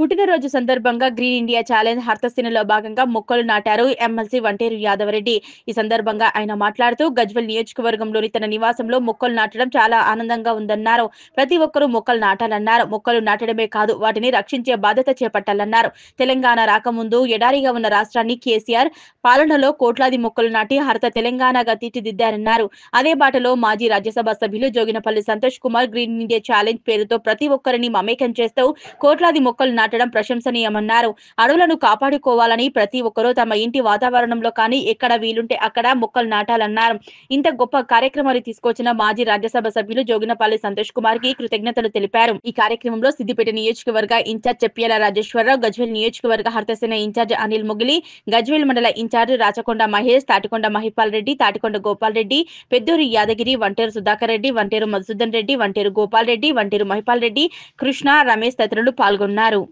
పుట్టినరోజు సందర్భంగా green India challenge హర్తసినలో భాగంగా మొక్కలు నాటారు ఎమ్మెల్సీ వంటేరు యాదవరెడ్డి. ఈ సందర్భంగా ఆయన మాట్లాడుతూ గజ్వెల్ నియోజకవర్గంలోని తన నివాసంలో మొక్కలు నాటడం చాలా ఆనందంగా ఉందన్నారు. ప్రతి ఒక్కరూ మొక్కలు నాటాలన్నారు. మొక్కలు నాటడమే కాదు వాటిని రక్షించే బాధ్యత చేపట్టాలన్నారు. తెలంగాణ రాకముందు ఎడారిగా ఉన్న రాష్ట్రాన్ని కేసీఆర్ పాలనలో కోట్లాది మొక్కలు నాటి హరిత తెలంగాణగా తీర్చిదిద్దారన్నారు. అదే బాటలో మాజీ రాజ్యసభ సభ్యులు Joginapally Santosh Kumar green India challenge పేరుతో ప్రతి ఒక్కరిని మమేకం చేస్తూ కోట్లాది మొక్కలు నాటడం ప్రశంసనీయమన్నారు. అడవులను కాపాడుకోవాలని ప్రతి ఒక్కరూ తమ ఇంటి వాతావరణంలో కానీ ఎక్కడ వీలుంటే అక్కడ మొక్కలు నాటాలన్నారు. ఇంత గొప్ప కార్యక్రమాన్ని తీసుకొచ్చిన మాజీ రాజ్యసభ సభ్యులు జోగినపల్లి సంతోష్ కుమార్ కి కృతజ్ఞతలు తెలిపారు. ఈ కార్యక్రమంలో సిద్దిపేట నియోజకవర్గ ఇన్ఛార్జ్ చెప్పియాల రాజేశ్వరరావు, గజ్వేల్ నియోజకవర్గ హర్తసేన ఇన్ఛార్జ్ అనిల్ ముగిలి, గజ్వేల్ మండల ఇన్ఛార్జ్ రాచకొండ మహేష్, తాటికొండ మహిపాల్ రెడ్డి, తాటికొండ గోపాల్ రెడ్డి, పెద్దూరి యాదగిరి, వంటేరు సుధాకర్ రెడ్డి, వంటేరు మధుసూదన్ రెడ్డి, వంటేరు గోపాల్ రెడ్డి, వంటేరు మహిపాల్ రెడ్డి, కృష్ణ, రమేష్ తదితరులు పాల్గొన్నారు.